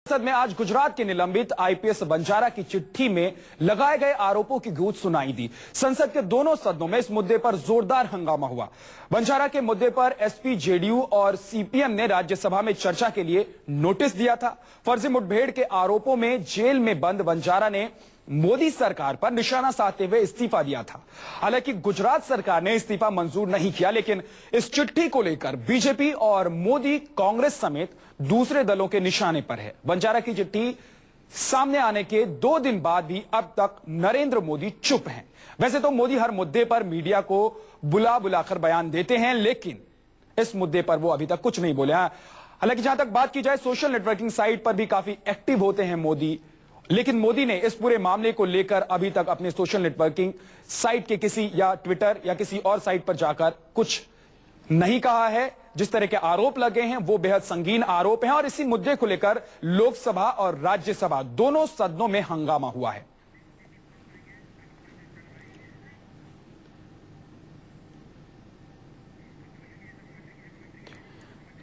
संसद में आज गुजरात के निलंबित आईपीएस बंजारा की चिट्ठी में लगाए गए आरोपों की गूंज सुनाई दी। संसद के दोनों सदनों में इस मुद्दे पर जोरदार हंगामा हुआ। बंजारा के मुद्दे पर एसपी, जेडीयू और सीपीएम ने राज्यसभा में चर्चा के लिए नोटिस दिया था। फर्जी मुठभेड़ के आरोपों में जेल में बंद बंजारा ने मोदी सरकार पर निशाना साधते हुए इस्तीफा दिया था। हालांकि गुजरात सरकार ने इस्तीफा मंजूर नहीं किया, लेकिन इस चिट्ठी को लेकर बीजेपी और मोदी, कांग्रेस समेत दूसरे दलों के निशाने पर है। बंजारा की चिट्ठी सामने आने के 2 दिन बाद भी अब तक नरेंद्र मोदी चुप हैं। वैसे तो मोदी हर मुद्दे पर मीडिया को बुलाकर बयान देते हैं, लेकिन इस मुद्दे पर वो अभी तक कुछ नहीं बोले। हालांकि जहां तक बात की जाए, सोशल नेटवर्किंग साइट पर भी काफी एक्टिव होते हैं मोदी, लेकिन मोदी ने इस पूरे मामले को लेकर अभी तक अपने सोशल नेटवर्किंग साइट के किसी या ट्विटर या किसी और साइट पर जाकर कुछ नहीं कहा है। जिस तरह के आरोप लगे हैं वो बेहद संगीन आरोप हैं और इसी मुद्दे को लेकर लोकसभा और राज्यसभा दोनों सदनों में हंगामा हुआ है।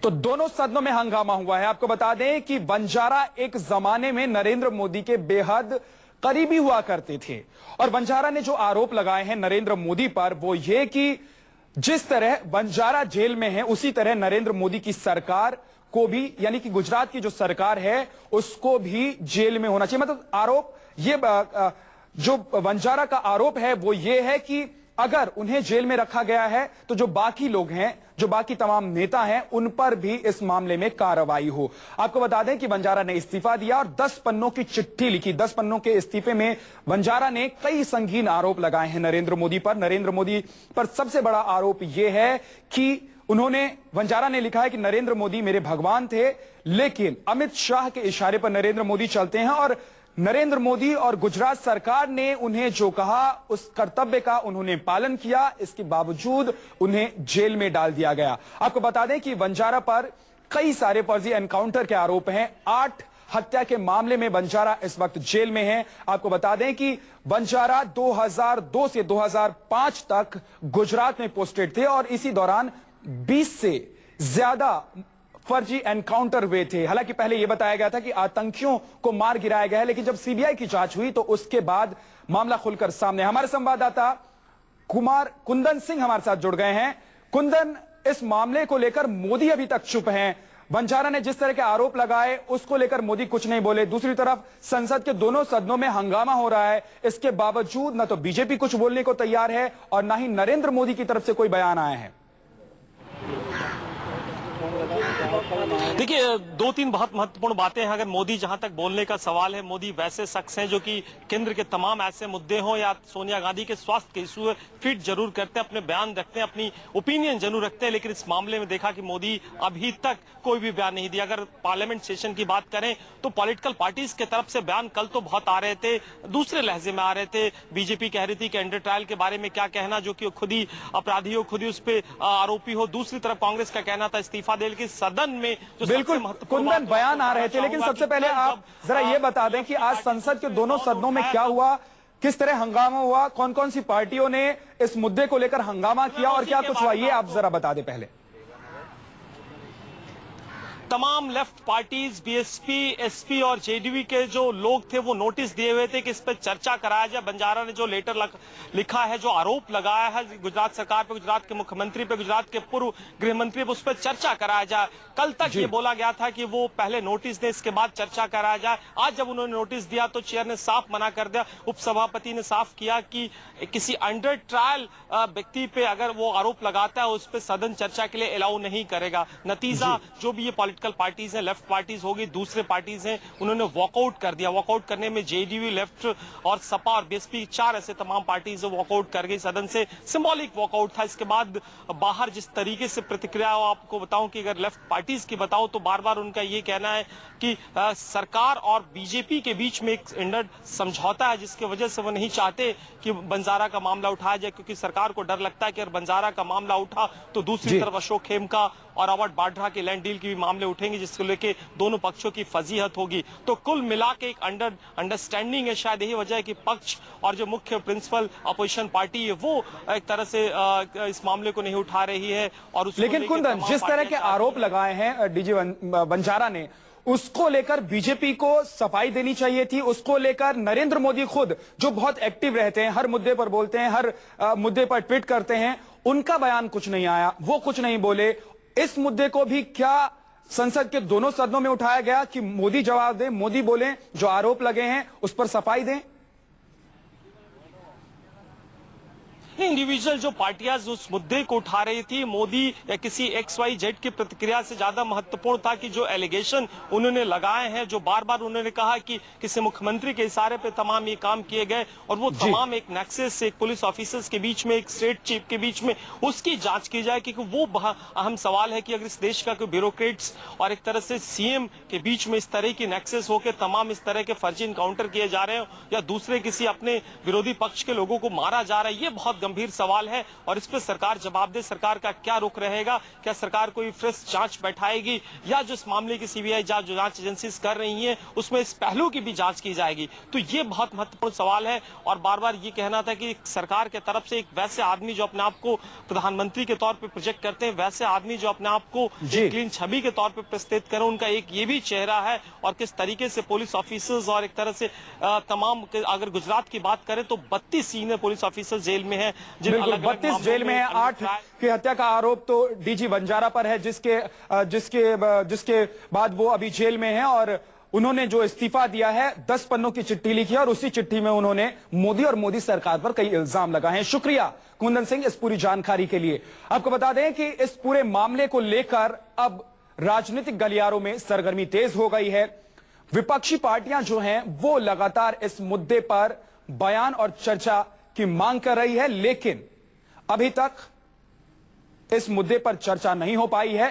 तो दोनों सदनों में हंगामा हुआ है। आपको बता दें कि बंजारा एक जमाने में नरेंद्र मोदी के बेहद करीबी हुआ करते थे और बंजारा ने जो आरोप लगाए हैं नरेंद्र मोदी पर, वो ये कि जिस तरह बंजारा जेल में है उसी तरह नरेंद्र मोदी की सरकार को भी, यानी कि गुजरात की जो सरकार है उसको भी जेल में होना चाहिए। मतलब आरोप ये जो बंजारा का आरोप है वो ये है कि अगर उन्हें जेल में रखा गया है तो जो बाकी लोग हैं, जो बाकी तमाम नेता हैं, उन पर भी इस मामले में कार्रवाई हो। आपको बता दें कि बंजारा ने इस्तीफा दिया और 10 पन्नों की चिट्ठी लिखी। 10 पन्नों के इस्तीफे में बंजारा ने कई संगीन आरोप लगाए हैं नरेंद्र मोदी पर। नरेंद्र मोदी पर सबसे बड़ा आरोप यह है कि बंजारा ने लिखा है कि नरेंद्र मोदी मेरे भगवान थे, लेकिन अमित शाह के इशारे पर नरेंद्र मोदी चलते हैं और नरेंद्र मोदी और गुजरात सरकार ने उन्हें जो कहा उस कर्तव्य का उन्होंने पालन किया, इसके बावजूद उन्हें जेल में डाल दिया गया। आपको बता दें कि बंजारा पर कई सारे फर्जी एनकाउंटर के आरोप हैं। 8 हत्या के मामले में बंजारा इस वक्त जेल में है। आपको बता दें कि बंजारा 2002 से 2005 तक गुजरात में पोस्टेड थे और इसी दौरान 20 से ज्यादा फर्जी एनकाउंटर हुए थे। हालांकि पहले यह बताया गया था कि आतंकियों को मार गिराया गया है, लेकिन जब सीबीआई की जांच हुई तो उसके बाद मामला खुलकर सामने। हमारे संवाददाता कुंदन सिंह हमारे साथ जुड़ गए हैं। कुंदन, इस मामले को लेकर मोदी अभी तक चुप हैं। बंजारा ने जिस तरह के आरोप लगाए उसको लेकर मोदी कुछ नहीं बोले। दूसरी तरफ संसद के दोनों सदनों में हंगामा हो रहा है। इसके बावजूद न तो बीजेपी कुछ बोलने को तैयार है और न ही नरेंद्र मोदी की तरफ से कोई बयान आया है। देखिए, 2-3 बहुत महत्वपूर्ण बातें हैं। अगर मोदी, जहां तक बोलने का सवाल है, मोदी वैसे शख्स हैं जो कि केंद्र के तमाम ऐसे मुद्दे हों या सोनिया गांधी के स्वास्थ्य के इशू फिट जरूर करते हैं, अपने बयान रखते हैं, अपनी ओपिनियन जरूर रखते हैं, लेकिन इस मामले में देखा कि मोदी अभी तक कोई भी बयान नहीं दिया। अगर पार्लियामेंट सेशन की बात करें तो पॉलिटिकल पार्टीज की तरफ से बयान कल तो बहुत आ रहे थे, दूसरे लहजे में आ रहे थे। बीजेपी कह रही थी कि अंडर ट्रायल के बारे में क्या कहना, जो कि खुद ही अपराधी हो, खुद ही उस पर आरोपी हो। दूसरी तरफ कांग्रेस का कहना था इस्तीफा दे, लेकिन सदन में बिल्कुल कुंदन बयान आ रहे थे। लेकिन सबसे पहले आप जरा ये बता दें कि आज संसद के दोनों सदनों में क्या हुआ, किस तरह हंगामा हुआ, कौन कौन सी पार्टियों ने इस मुद्दे को लेकर हंगामा किया और क्या कुछ हुआ, ये आप जरा बता दें पहले। तमाम लेफ्ट पार्टीज, बीएसपी, एसपी और जेडीयू के जो लोग थे वो नोटिस दिए हुए थे कि इस पर चर्चा कराया जाए। बंजारा ने जो लेटर लिखा है, जो आरोप लगाया है गुजरात सरकार पे, गुजरात के मुख्यमंत्री पे, गुजरात के पूर्व गृह मंत्री पे, उस पर चर्चा कराया जाए। कल तक ये बोला गया था कि वो पहले नोटिस दे, इसके बाद चर्चा कराया जाए। आज जब उन्होंने नोटिस दिया तो चेयर ने साफ मना कर दिया, उपसभापति ने साफ किया कि किसी अंडर ट्रायल व्यक्ति पे अगर वो आरोप लगाता है उस पर सदन चर्चा के लिए अलाउ नहीं करेगा। नतीजा जो भी ये पॉलिटिकल पार्टीज हैं, लेफ्ट पार्टीज होगी, दूसरे पार्टीज हैं, उन्होंने वॉकआउट कर दिया। वॉकआउट करने में जेडीयू, लेफ्ट और सपा और बीएसपी, 4 ऐसे तमाम पार्टीज वॉकआउट कर गई सदन से। सिंबॉलिक वॉकआउट था। इसके बाद बाहर जिस तरीके से प्रतिक्रिया, आपको बताऊं कि अगर लेफ्ट पार्टीज की बताऊं तो बार बार उनका ये कहना है कि सरकार और बीजेपी के बीच में एक इंडर समझौता है, जिसकी वजह से वो नहीं चाहते कि बंजारा का मामला उठाया जाए, क्योंकि सरकार को डर लगता है कि अगर बंजारा का मामला उठा तो दूसरी तरफ अशोक खेमका और रॉबर्ट वाड्रा के लैंड डील के भी मामले उठेंगे, जिसको लेके दोनों पक्षों की फजीहत होगी। तो कुल मिला के एक अंडरस्टैंडिंग है। शायद यही वजह है कि पक्ष और जो मुख्य प्रिंसिपल अपोजिशन पार्टी है वो एक तरह से इस मामले को नहीं उठा रही है। और लेकिन कुंदन, जिस तरह के आरोप लगाए हैं डीजी बंजारा ने, उसको लेकर बीजेपी को सफाई देनी चाहिए थी। उसको लेकर नरेंद्र मोदी खुद, जो बहुत एक्टिव रहते हैं, हर मुद्दे पर बोलते हैं, हर मुद्दे पर ट्वीट करते हैं, उनका बयान कुछ नहीं आया, वो कुछ नहीं बोले। इस मुद्दे को भी क्या संसद के दोनों सदनों में उठाया गया कि मोदी जवाब दें, मोदी बोलें, जो आरोप लगे हैं उस पर सफाई दें? इंडिविजुअल जो पार्टियां उस मुद्दे को उठा रही थी, मोदी या किसी XYZ की प्रतिक्रिया से ज्यादा महत्वपूर्ण था कि जो एलिगेशन उन्होंने लगाए हैं, जो बार बार उन्होंने कहा कि किसी मुख्यमंत्री के इशारे पे तमाम ये काम किए गए, और वो तमाम एक नेक्सस एक पुलिस ऑफिसर्स के बीच में, एक स्टेट चीफ के बीच में, उसकी जांच की जाए। क्योंकि वो अहम सवाल है कि अगर इस देश का कोई ब्यूरोक्रेट्स और एक तरह से CM के बीच में इस तरह की नेक्सस होकर तमाम इस तरह के फर्जी इनकाउंटर किए जा रहे हो, या दूसरे किसी अपने विरोधी पक्ष के लोगों को मारा जा रहा है, ये बहुत गंभीर सवाल है। और इस पर सरकार जवाब दे। सरकार का क्या रुख रहेगा? क्या सरकार कोई फ्रेश जांच बैठाएगी, या जो इस मामले की CBI जांच एजेंसी कर रही हैं उसमें इस पहलू की भी जांच की जाएगी? तो ये बहुत महत्वपूर्ण सवाल है। और बार बार ये कहना था कि सरकार के तरफ से एक वैसे आदमी जो अपने आप को प्रधानमंत्री के तौर पर प्रोजेक्ट करते हैं, वैसे आदमी जो अपने आप को क्लीन छवि के तौर पर प्रस्तुत करें, उनका एक ये भी चेहरा है। और किस तरीके से पुलिस ऑफिसर्स और एक तरह से तमाम, अगर गुजरात की बात करें तो 32 सीनियर पुलिस ऑफिसर जेल में है, 32 जेल में है। 8 की हत्या का आरोप तो DG बंजारा पर है, जिसके बाद वो अभी जेल में है। और उन्होंने जो इस्तीफा दिया है, 10 पन्नों की चिट्ठी लिखी है, और उसी चिट्ठी में उन्होंने मोदी और मोदी सरकार पर कई इल्जाम लगाए हैं। शुक्रिया कुंदन सिंह इस पूरी जानकारी के लिए। आपको बता दें कि इस पूरे मामले को लेकर अब राजनीतिक गलियारों में सरगर्मी तेज हो गई है। विपक्षी पार्टियां जो हैं वो लगातार इस मुद्दे पर बयान और चर्चा की मांग कर रही है, लेकिन अभी तक इस मुद्दे पर चर्चा नहीं हो पाई है।